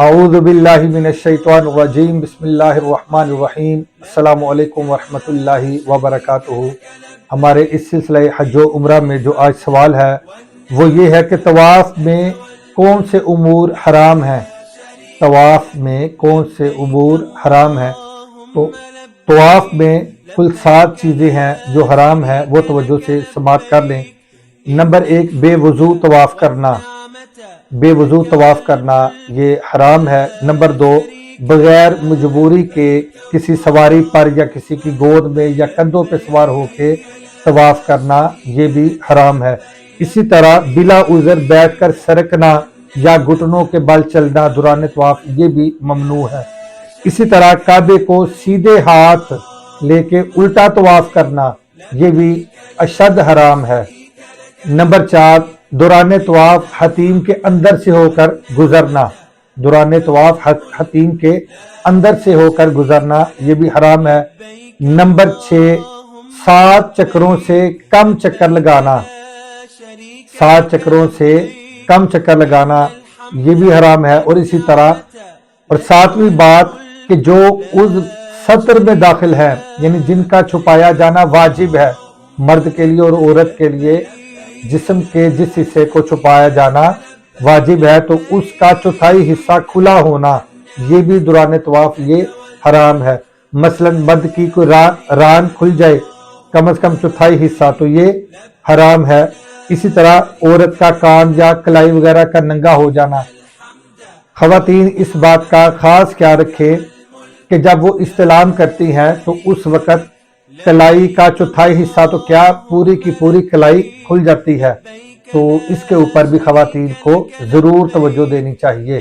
اعوذ باللہ من الشیطان الرجیم بسم اللہ الرحمن الرحیم السلام علیکم ورحمۃ اللہ وبرکاتہ۔ ہمارے اس سلسلہ حج و عمرہ میں جو آج سوال ہے وہ یہ ہے کہ طواف میں کون سے امور حرام ہیں؟ طواف میں کون سے امور حرام ہیں؟ تو طواف میں کل 7 چیزیں ہیں جو حرام ہیں، وہ توجہ سے سماعت کر لیں۔ نمبر 1، بے وضو طواف کرنا، بے وضو طواف کرنا یہ حرام ہے۔ نمبر 2، بغیر مجبوری کے کسی سواری پر یا کسی کی گود میں یا کندھوں پہ سوار ہو کے طواف کرنا یہ بھی حرام ہے۔ اسی طرح بلا عذر بیٹھ کر سرکنا یا گھٹنوں کے بل چلنا دوران طواف یہ بھی ممنوع ہے۔ اسی طرح کعبے کو سیدھے ہاتھ لے کے الٹا طواف کرنا یہ بھی اشد حرام ہے۔ نمبر 4، دوران طواف حتیم کے اندر سے ہو کر گزرنا، دوران طواف حتیم کے اندر سے ہو کر گزرنا یہ بھی حرام ہے۔ نمبر 6، 7 چکروں سے کم چکر لگانا، 7 چکروں سے کم چکر لگانا یہ بھی حرام ہے۔ اور اسی طرح اور 7ویں بات کہ جو عضو سطر میں داخل ہے، یعنی جن کا چھپایا جانا واجب ہے مرد کے لیے اور عورت کے لیے، جسم کے جس حصے کو چھپایا جانا واجب ہے تو اس کا چوتھائی حصہ کھلا ہونا یہ بھی دوران طواف یہ حرام ہے۔ مثلا مرد کی کوئی ران کھل جائے کم از کم چوتھائی حصہ تو یہ حرام ہے۔ اسی طرح عورت کا کان یا کلائی وغیرہ کا ننگا ہو جانا۔ خواتین اس بات کا خاص خیال رکھے کہ جب وہ استلام کرتی ہیں تو اس وقت کلائی کا چوتھائی حصہ تو کیا پوری کی پوری کلائی کھل جاتی ہے، تو اس کے اوپر بھی خواتین کو ضرور توجہ دینی چاہیے۔